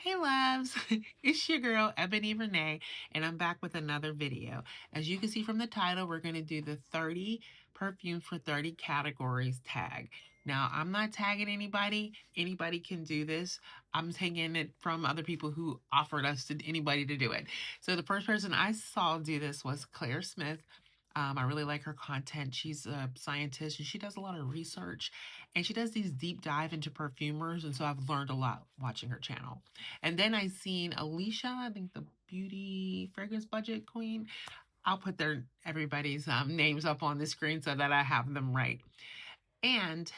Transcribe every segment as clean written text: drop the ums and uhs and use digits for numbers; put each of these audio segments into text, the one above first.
Hey loves, it's your girl Ebony Renee, and I'm back with another video. As you can see from the title, we're going to do the 30 perfumes for 30 categories tag. Now, I'm not tagging anybody can do this. I'm taking it from other people who offered us to anybody to do it. So the first person I saw do this was Claire Smith. I really like her content. She's a scientist and she does a lot of research and she does these deep dive into perfumers. And so I've learned a lot watching her channel. And then I seen Alicia, I think the beauty fragrance budget queen. I'll put everybody's names up on the screen so that I have them right. And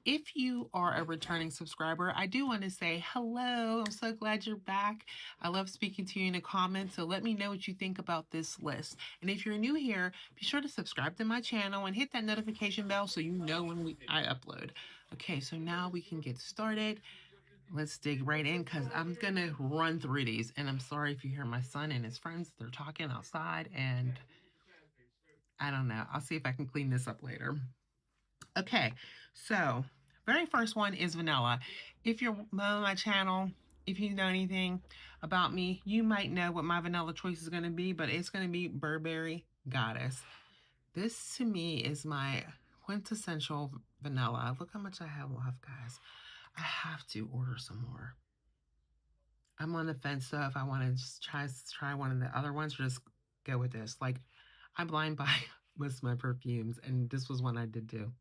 if you are a returning subscriber, I do want to say hello. I'm so glad you're back. I love speaking to you in the comments, so let me know what you think about this list. And if you're new here, be sure to subscribe to my channel and hit that notification bell so you know when I upload. Okay, so now we can get started. Let's dig right in because I'm going to run through these. And I'm sorry if you hear my son and his friends. They're talking outside and I don't know. I'll see if I can clean this up later. Okay, so very first one is vanilla. If you're on my channel, if you know anything about me, you might know what my vanilla choice is going to be, but it's going to be Burberry Goddess. This to me is my quintessential vanilla. Look how much I have left, guys. I have to order some more. I'm on the fence though if I want to just try one of the other ones or just go with this. Like, I blind buy most of my perfumes, and this was one I did do.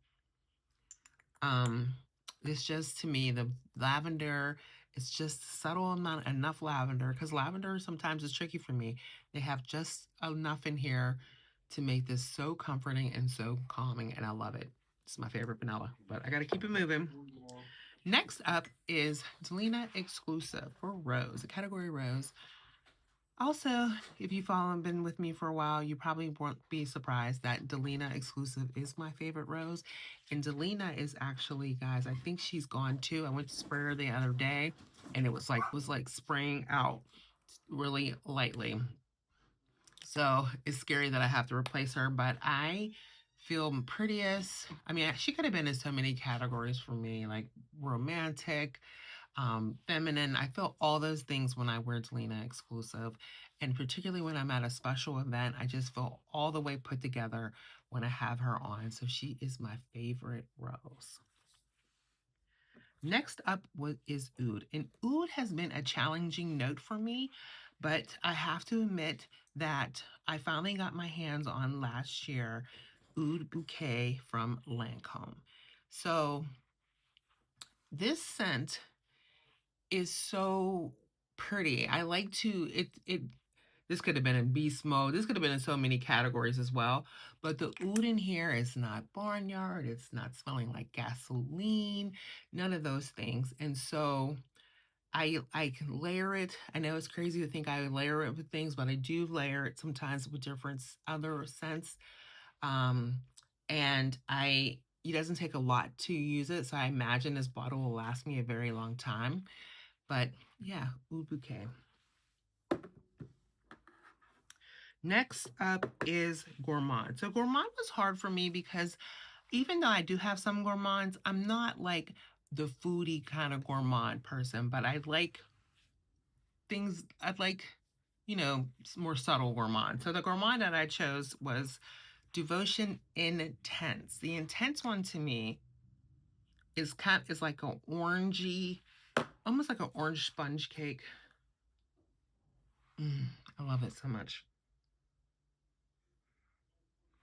It's just, to me, the lavender, it's just subtle amount, enough lavender, because lavender sometimes is tricky for me. They have just enough in here to make this so comforting and so calming, and I love it. It's my favorite vanilla, but I gotta keep it moving. Next up is Delina Exclusive for Rose, a category Rose. Also, if you've been with me for a while, you probably won't be surprised that Delina Exclusive is my favorite rose. And Delina is actually, guys, I think she's gone too. I went to spray her the other day and it was like spraying out really lightly. So it's scary that I have to replace her, but I feel prettiest. I mean, she could have been in so many categories for me, like romantic, feminine. I feel all those things when I wear Delina Exclusive. And particularly when I'm at a special event, I just feel all the way put together when I have her on. So she is my favorite rose. Next up is Oud. And Oud has been a challenging note for me, but I have to admit that I finally got my hands on last year Oud Bouquet from Lancome. So this scent is so pretty. I like to this could have been in beast mode. This could have been in so many categories as well. But the oud in here is not barnyard. It's not smelling like gasoline. None of those things. And so I can layer it. I know it's crazy to think I layer it with things, but I do layer it sometimes with different other scents. And it doesn't take a lot to use it. So I imagine this bottle will last me a very long time. But yeah, Oud Bouquet. Next up is Gourmand. So Gourmand was hard for me because even though I do have some gourmands, I'm not like the foodie kind of gourmand person, but I like things, I like, more subtle gourmand. So the gourmand that I chose was Devotion Intense. The Intense one to me is like an orangey, almost like an orange sponge cake. I love it so much.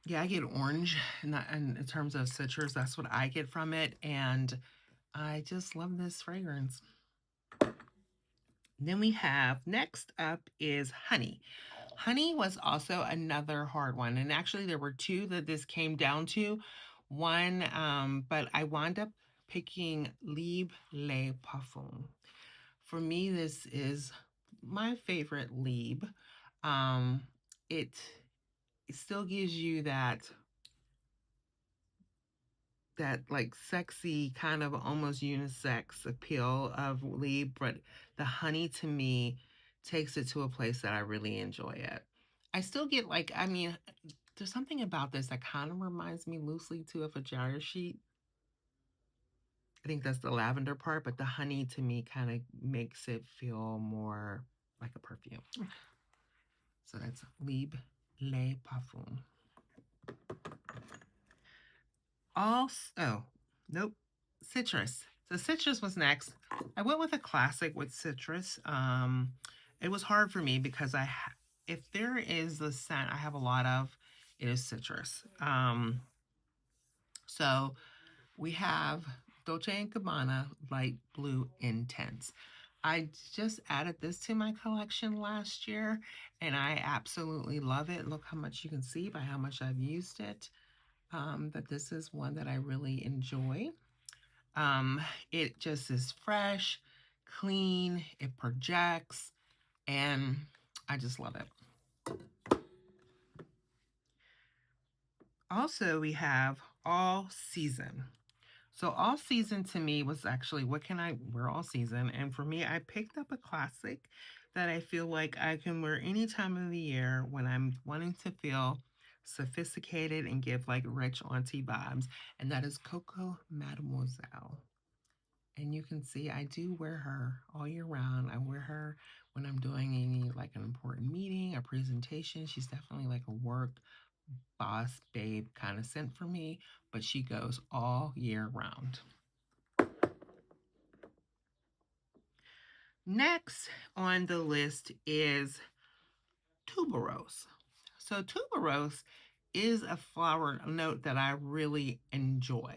Yeah, I get orange, and in terms of citrus, that's what I get from it, and I just love this fragrance. Then we have, next up is Honey. Honey was also another hard one, and actually there were two that this came down to. One, but I wound up picking Libre Les Parfums. For me, this is my favorite Libre. It still gives you that like sexy kind of almost unisex appeal of Libre, but the honey to me takes it to a place that I really enjoy it. I still get like, I mean, there's something about this that kind of reminds me loosely too of a Jaya sheet. I think that's the lavender part, but the honey to me kind of makes it feel more like a perfume. So that's Libre Les Parfums. Oh, nope. Citrus. So citrus was next. I went with a classic with citrus. It was hard for me because if there is the scent I have a lot of, it is citrus. So we have Dolce & Gabbana Light Blue Intense. I just added this to my collection last year, and I absolutely love it. Look how much you can see by how much I've used it. That this is one that I really enjoy. It just is fresh, clean, it projects, and I just love it. Also, we have All Season. So All Season to me was actually, wear all season. And for me, I picked up a classic that I feel like I can wear any time of the year when I'm wanting to feel sophisticated and give like rich auntie vibes. And that is Coco Mademoiselle. And you can see I do wear her all year round. I wear her when I'm doing any like an important meeting, a presentation. She's definitely like a work boss babe kind of scent for me, but she goes all year round. Next on the list is tuberose. So tuberose is a flower note that I really enjoy.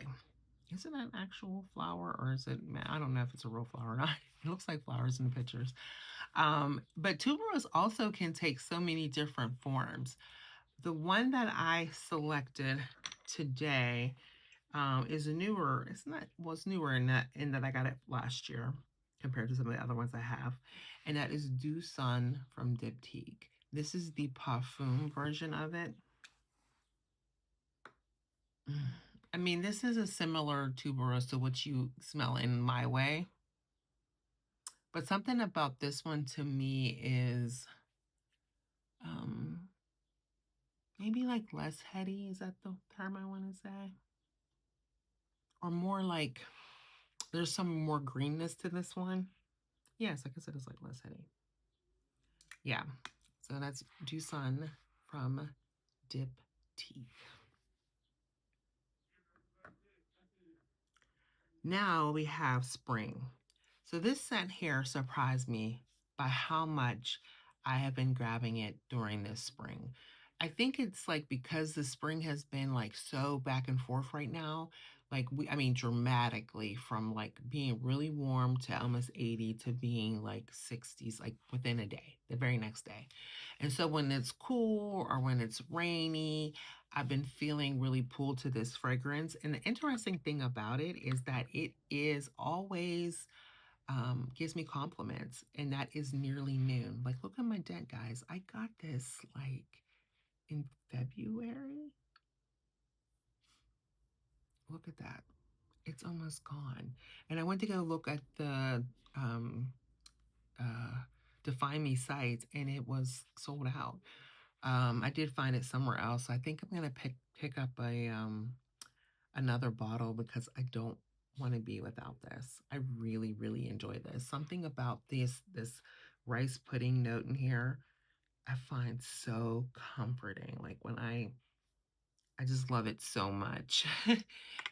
Is it an actual flower or is it, I don't know if it's a real flower or not. It looks like flowers in the pictures. But tuberose also can take so many different forms. The one that I selected today is newer. It's not, well, it's newer in that I got it last year compared to some of the other ones I have. And that is Dew Sun from Diptyque. This is the Parfum version of it. I mean, this is a similar tuberose to what you smell in My Way. But something about this one to me is maybe like less heady. Is that the term I want to say? Or more like there's some more greenness to this one. Yes, like I said, it's like less heady. Yeah. So that's Dew Sun from Diptyque. Now we have spring. So this scent here surprised me by how much I have been grabbing it during this spring. I think it's like because the spring has been like so back and forth right now, like I mean dramatically from like being really warm to almost 80 to being like 60s like within a day, the very next day. And so when it's cool or when it's rainy, I've been feeling really pulled to this fragrance. And the interesting thing about it is that it is always gives me compliments, and that is nearly noon. Like, look at my dent, guys. I got this like in February. Look at that. It's almost gone. And I went to go look at the uh, Define Me site, and it was sold out. I did find it somewhere else. I think I'm gonna pick up a another bottle because I don't want to be without this. I really, really enjoy this. Something about this rice pudding note in here I find so comforting. Like when I just love it so much.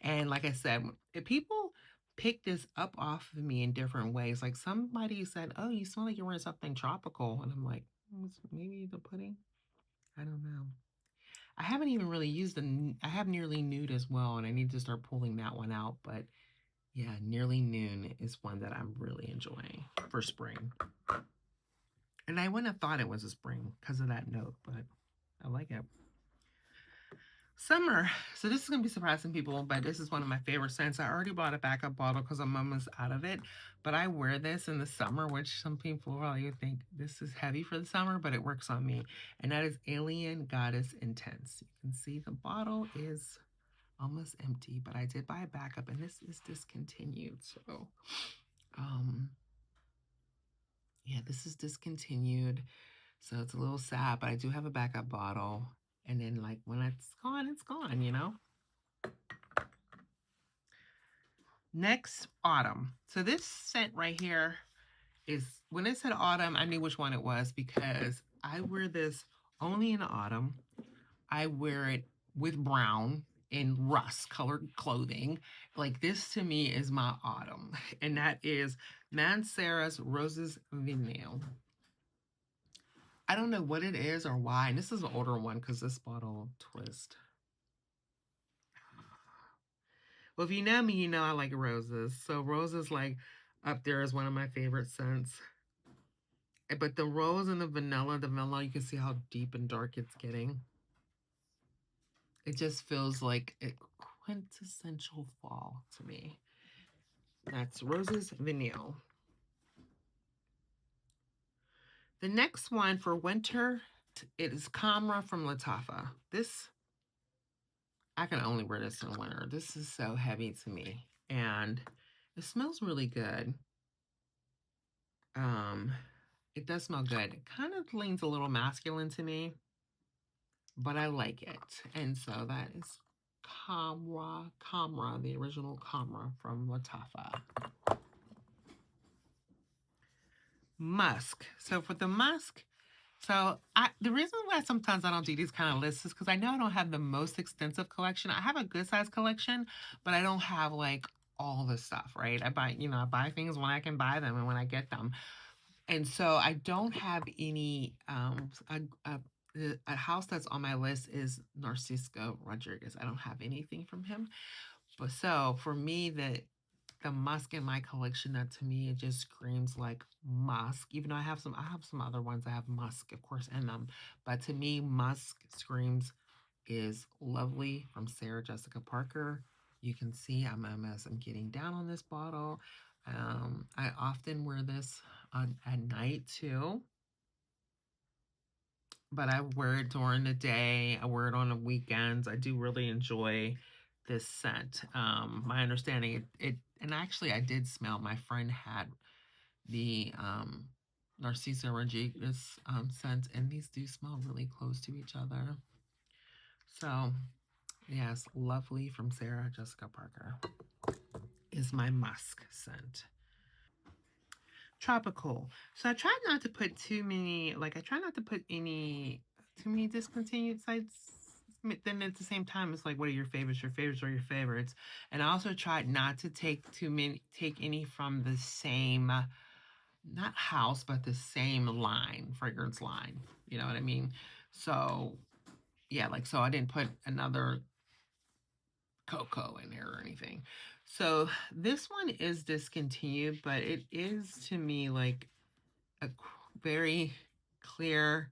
And like I said, if people pick this up off of me in different ways, like somebody said, "Oh, you smell like you're wearing something tropical," and I'm like, maybe the pudding. I don't know. I haven't even really used I have Nearly Nude as well, and I need to start pulling that one out. But yeah, Nearly Noon is one that I'm really enjoying for spring. And I wouldn't have thought it was a spring because of that note, but I like it. Summer. So this is going to be surprising people, but this is one of my favorite scents. I already bought a backup bottle because I'm almost out of it. But I wear this in the summer, which some people probably think this is heavy for the summer, but it works on me. And that is Alien Goddess Intense. You can see the bottle is almost empty, but I did buy a backup, and this is discontinued. So, yeah, this is discontinued. So it's a little sad, but I do have a backup bottle. And then like when it's gone, you know? Next, autumn. So this scent right here is, when it said autumn, I knew which one it was because I wear this only in autumn. I wear it with brown and rust colored clothing. Like this to me is my autumn. And that is Mancera's Roses Vinyl. I don't know what it is or why. And this is an older one because this bottle twist. Well, if you know me, you know I like roses. So roses like up there is one of my favorite scents. But the rose and the vanilla, you can see how deep and dark it's getting. It just feels like a quintessential fall to me. That's Roses Vinyl. The next one for winter, it is Camera from Lattafa. This, I can only wear this in winter. This is so heavy to me. And it smells really good. It does smell good. It kind of leans a little masculine to me, but I like it. And so that is Camera, the original Camera from Lattafa. Musk. So for the musk, the reason why sometimes I don't do these kind of lists is because I know I don't have the most extensive collection. I have a good size collection, but I don't have like all the stuff, right? I buy things when I can buy them and when I get them. And so I don't have any, a house that's on my list is Narcisco Rodriguez. I don't have anything from him. But so for me, the musk in my collection, that to me it just screams like musk. Even though I have some other ones that have musk, of course, in them. But to me, musk screams is Lovely from Sarah Jessica Parker. You can see I'm getting down on this bottle. I often wear this at night too, but I wear it during the day. I wear it on the weekends. I do really enjoy this scent. My understanding, and actually I did smell, my friend had the Narciso Rodriguez scent, and these do smell really close to each other. So, yes, Lovely from Sarah Jessica Parker is my musk scent. Tropical. So I try not to put too many, I try not to put too many discontinued sites. Then at the same time, it's like, what are your favorites? Your favorites are your favorites. And I also tried not to take any from the same, not house, but the same line, fragrance line. You know what I mean? So, yeah, so I didn't put another cocoa in there or anything. So this one is discontinued, but it is to me like a very clear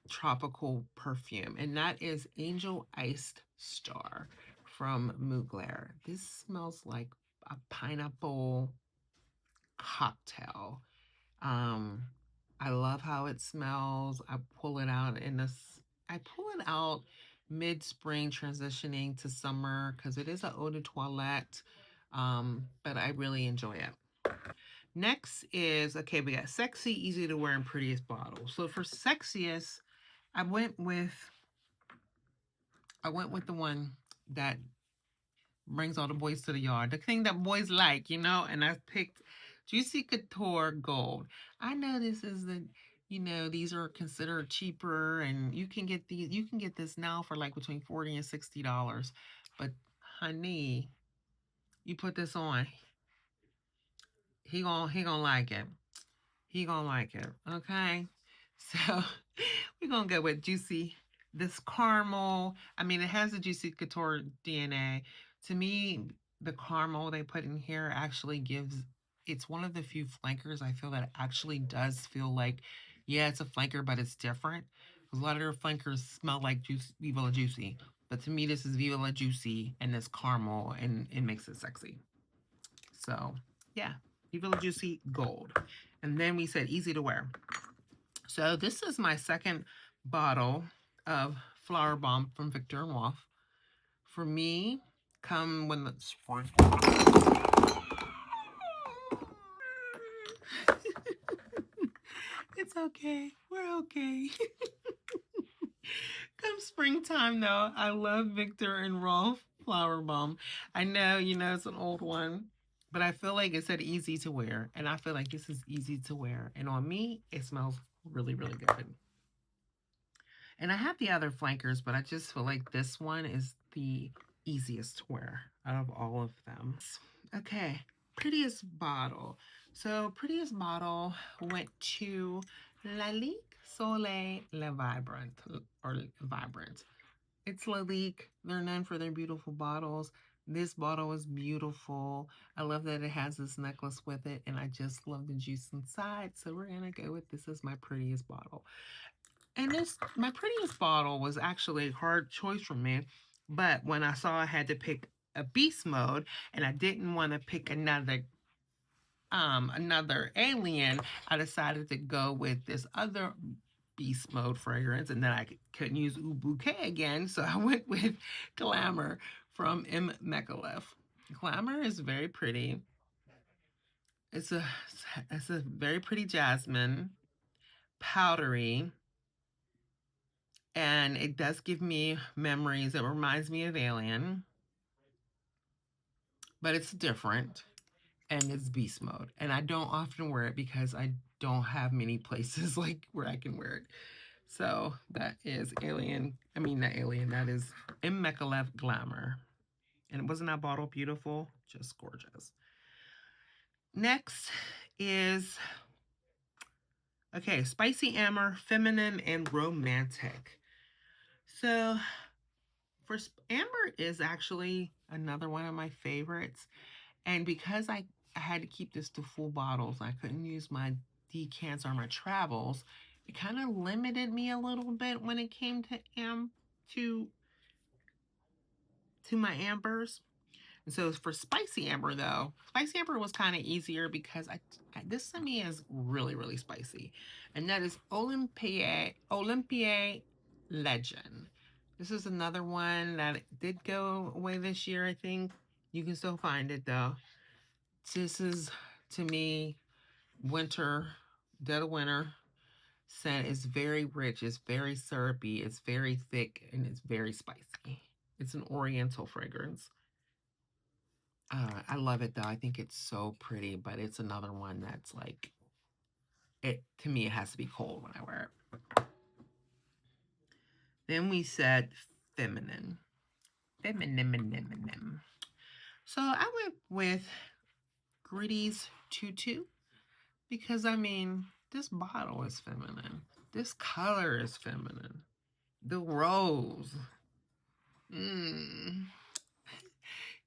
tropical perfume, and that is Angel Iced Star from Mugler. This smells like a pineapple cocktail. Um, I love how it smells. I pull it out mid-spring transitioning to summer because it is an eau de toilette, but I really enjoy it. Next is, okay, we got sexy, easy to wear, and prettiest bottle. So for sexiest, I went with the one that brings all the boys to the yard, the thing that boys like, and I picked Juicy Couture Gold. I know this is these are considered cheaper, and you can get this now for like between $40 and $60. But honey, you put this on, he gonna like it. He gonna like it. Okay. So we're gonna go with this caramel. I mean, it has the Juicy Couture DNA. To me, the caramel they put in here actually it's one of the few flankers I feel that actually does feel like, yeah, it's a flanker, but it's different. Because a lot of their flankers smell like Viva La Juicy. But to me, this is Viva La Juicy and this caramel, and it makes it sexy. So, yeah, Viva La Juicy Gold. And then we said easy to wear. So this is my second bottle of Flower Bomb from Victor and Rolf. For me, come when the spring. It's okay. We're okay. Come springtime, though, I love Victor and Rolf Flower Bomb. I know, it's an old one, but I feel like it said easy to wear. And I feel like this is easy to wear. And on me, it smells really, really good. And I have the other flankers, but I just feel like this one is the easiest to wear out of all of them. Okay, prettiest bottle. So prettiest bottle went to Lalique Soleil Le Vibrant or Vibrant. It's Lalique. They're known for their beautiful bottles. This bottle is beautiful. I love that it has this necklace with it, and I just love the juice inside. So we're gonna go with this as my prettiest bottle. And my prettiest bottle was actually a hard choice for me. But when I saw I had to pick a beast mode and I didn't want to pick another alien, I decided to go with this other beast mode fragrance, and then I couldn't use Oud Bouquet again, so I went with Glamour from M. Mechalev. Glamour is very pretty. It's a very pretty jasmine, powdery, and it does give me memories. It reminds me of Alien, but it's different, and it's beast mode. And I don't often wear it because I don't have many places like where I can wear it. So that is Alien. I mean, not Alien. That is M. Mechalev Glamour. And wasn't that bottle beautiful? Just gorgeous. Next is, okay, Spicy Amber, Feminine, and Romantic. So Amber is actually another one of my favorites. And because I had to keep this to full bottles, I couldn't use my decants or my travels, it kind of limited me a little bit when it came to my ambers. And so for Spicy Amber though, Spicy Amber was kind of easier because this to me is really, really spicy. And that is Olympier Legend. This is another one that did go away this year, I think. You can still find it though. This is, to me, winter, dead of winter scent. Is very rich, it's very syrupy, it's very thick, and it's very spicy. It's an oriental fragrance. I love it though. I think it's so pretty, but it's another one that's like, to me, it has to be cold when I wear it. Then we said feminine. Feminine. So I went with Gritty's Tutu because, I mean, this bottle is feminine. This color is feminine. The rose.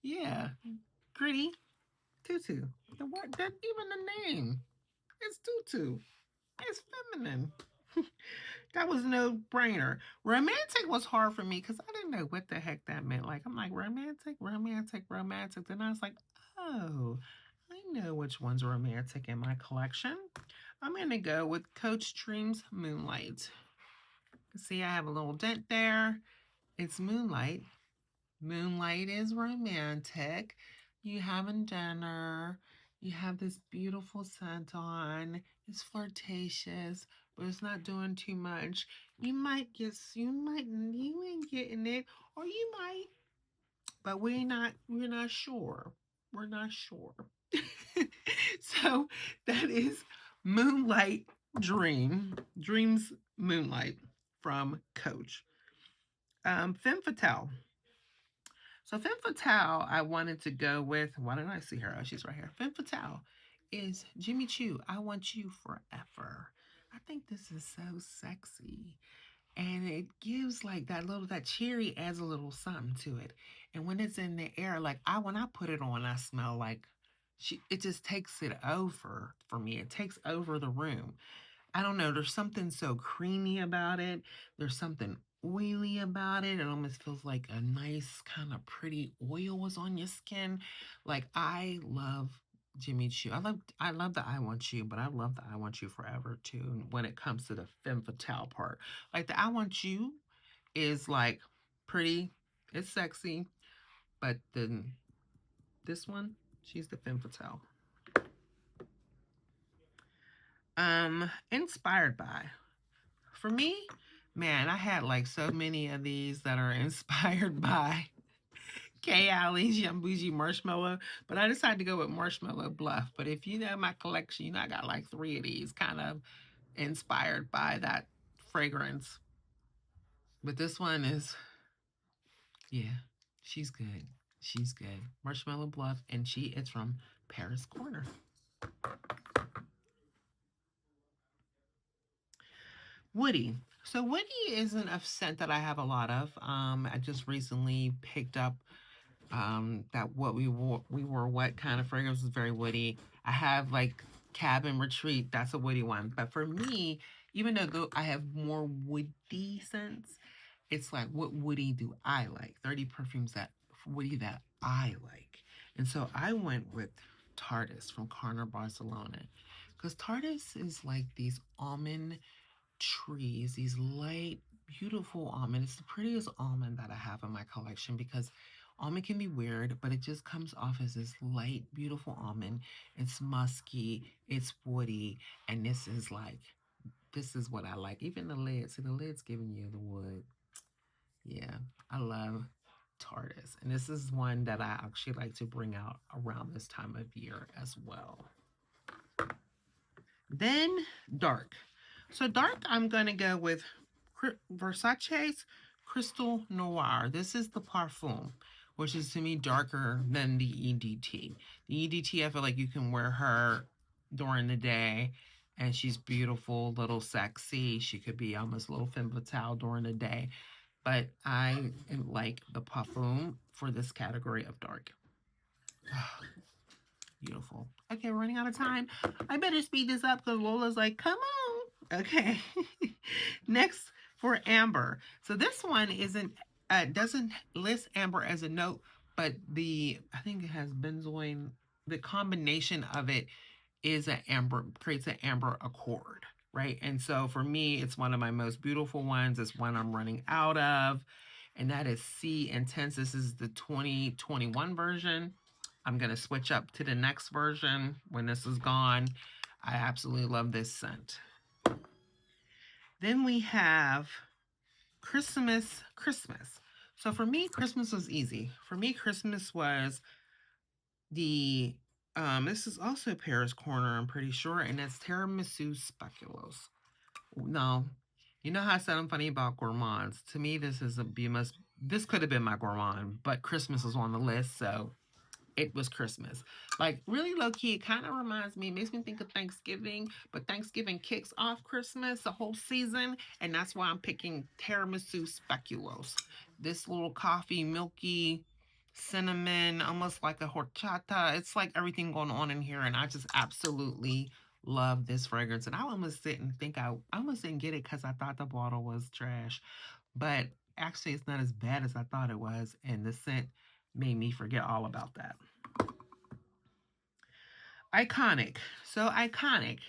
Yeah. Gritty Tutu. The word, that even the name. It's Tutu. It's feminine. That was no brainer. Romantic was hard for me because I didn't know what the heck that meant. Like, I'm like, romantic. Then I was like, oh, I know which one's romantic in my collection. I'm going to go with Coach Dreams Moonlight. See, I have a little dent there. It's Moonlight. Moonlight is romantic. You having dinner. You have this beautiful scent on. It's flirtatious, but it's not doing too much. You ain't getting it, or you might, but we're not sure. We're not sure. So that is Moonlight Dreams Moonlight from Coach. Femme Fatale. So Femme Fatale, I wanted to go with, why didn't I see her? Oh, she's right here. Femme Fatale is Jimmy Choo, I Want You Forever. I think this is so sexy. And it gives like that cherry adds a little something to it. And when it's in the air, like when I put it on, I smell like it just takes it over for me. It takes over the room. I don't know. There's something so creamy about it. There's something oily about it. It almost feels like a nice kind of pretty oil was on your skin. Like, I love Jimmy Choo. I love the I Want You, but I love the I Want You Forever too. When it comes to the femme fatale part, like the I Want You is like pretty, it's sexy, but then this one, she's the femme fatale. Inspired by. For me, man, I had like so many of these that are inspired by. K. Alley's Young Bougie Marshmallow, but I decided to go with Marshmallow Bluff. But if you know my collection, you know I got like 3 of these, kind of inspired by that fragrance. But this one is, yeah, she's good. She's good. Marshmallow Bluff, and she is from Paris Corner. Woody. So Woody isn't a scent that I have a lot of. I just recently picked up that what we wore what kind of fragrance is very woody. I have like Cabin Retreat, that's a woody one. But for me, even though I have more woody scents, it's like what woody do I like? 30 perfumes that woody that I like. And so I went with Tardis from Carner Barcelona. Because Tardis is like these almond trees, these light, beautiful almond. It's the prettiest almond that I have in my collection because almond can be weird, but it just comes off as this light, beautiful almond. It's musky, it's woody, and this is what I like. Even the lid, see the lid's giving you the wood. Yeah, I love Tardis. And this is one that I actually like to bring out around this time of year as well. Then dark. So dark, I'm going to go with Versace's Crystal Noir. This is the Parfum, which is to me darker than the EDT. The EDT, I feel like you can wear her during the day and she's beautiful, little sexy. She could be almost a little femme fatale during the day. But I like the Parfum for this category of dark. Beautiful. Okay, we're running out of time. I better speed this up because Lola's like, come on. Okay. Next for amber. So this one isn't doesn't list amber as a note, but I think it has benzoin. The combination of it is an amber, creates an amber accord, right? And so for me, it's one of my most beautiful ones. It's one I'm running out of, and that is C Intense. This is the 2021 version. I'm going to switch up to the next version when this is gone. I absolutely love this scent. Then we have Christmas. So for me, Christmas was easy. For me, Christmas was the, this is also Paris Corner, I'm pretty sure, and it's Tiramisu Speculoos. No, you know how I said I'm funny about gourmands. To me, this could have been my gourmand, but Christmas was on the list, so it was Christmas. Like really low key, it kind of reminds me, makes me think of Thanksgiving, but Thanksgiving kicks off Christmas, the whole season, and that's why I'm picking Tiramisu Speculoos. This little coffee, milky, cinnamon, almost like a horchata. It's like everything going on in here, and I just absolutely love this fragrance. And I almost didn't think I almost didn't get it because I thought the bottle was trash, but actually it's not as bad as I thought it was, and the scent made me forget all about that. Iconic. So iconic.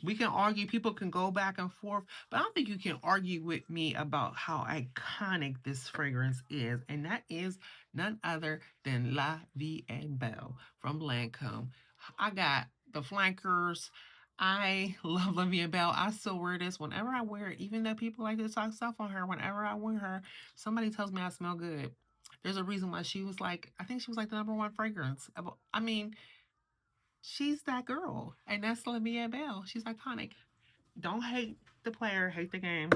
We can argue, people can go back and forth, but I don't think you can argue with me about how iconic this fragrance is. And that is none other than La Vie est Belle from Lancome. I got the flankers. I love La Vie est Belle. I still wear this whenever I wear it, even though people like to talk stuff on her. Whenever I wear her, somebody tells me I smell good. There's a reason why she was like, I think she was like the #1 fragrance. I mean, she's that girl, and that's Olivia Bell. She's iconic. Don't hate the player, hate the game.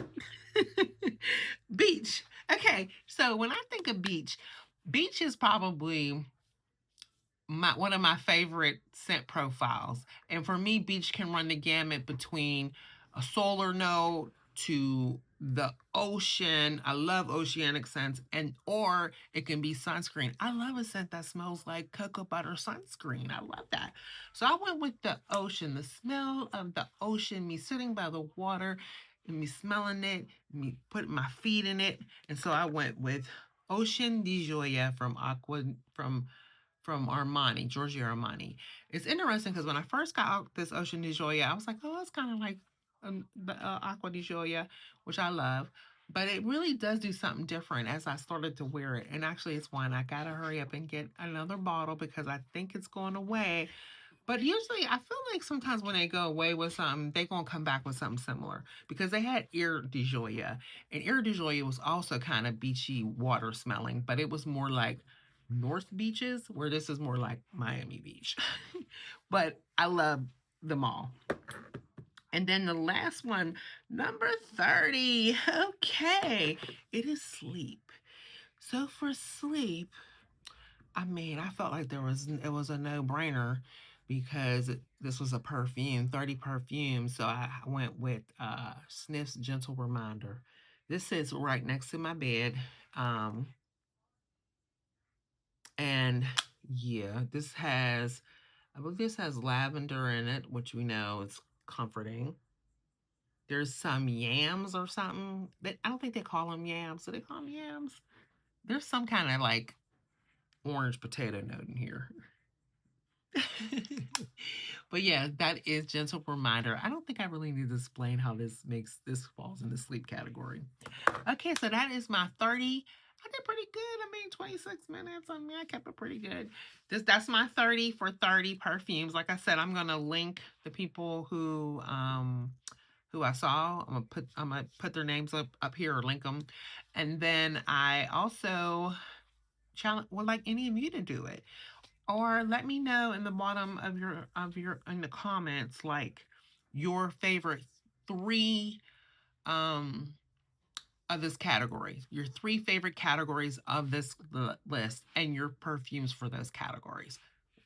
Beach. Okay, so when I think of beach, beach is probably one of my favorite scent profiles. And for me, beach can run the gamut between a solar note to the ocean. I love oceanic scents, and or it can be sunscreen. I love a scent that smells like cocoa butter sunscreen. I love that. So I went with the ocean, the smell of the ocean, me sitting by the water and me smelling it, me putting my feet in it. And so I went with Ocean di Gioia from Armani, Giorgio Armani. It's interesting because when I first got out this Ocean di Gioia, I was like, oh, it's kind of like the Aqua di Gioia, which I love. But it really does do something different as I started to wear it. And actually, it's one I got to hurry up and get another bottle because I think it's going away. But usually, I feel like sometimes when they go away with something, they gonna come back with something similar because they had Eau de Joya, and Eau de Joya was also kind of beachy water smelling, but it was more like North beaches, where this is more like Miami Beach. But I love them all. And then the last one, number 30. Okay, it is sleep. So for sleep, I mean, I felt like it was a no-brainer because this was a perfume, 30 perfumes. So I went with Sniff's Gentle Reminder. This sits right next to my bed. Um, and yeah, I believe this has lavender in it, which we know is comforting. There's some yams or something. I don't think they call them yams. Do they call them yams? There's some kind of like orange potato note in here. But yeah, that is gentle reminder. I don't think I really need to explain how this falls in the sleep category. Okay, so that is my 30. I did pretty good. I mean, 26 minutes. I mean, I kept it pretty good. That's my 30 for 30 perfumes. Like I said, I'm gonna link the people who I saw. I'm gonna put their names up here or link them. And then I also challenge would like any of you to do it. Or let me know in the bottom of your in the comments like your favorite three um of this category. Your three favorite categories of this list and your perfumes for those categories.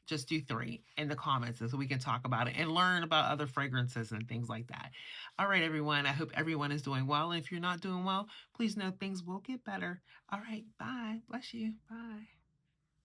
Just do three in the comments so we can talk about it and learn about other fragrances and things like that. All right, everyone. I hope everyone is doing well. And if you're not doing well, please know things will get better. All right. Bye. Bless you. Bye.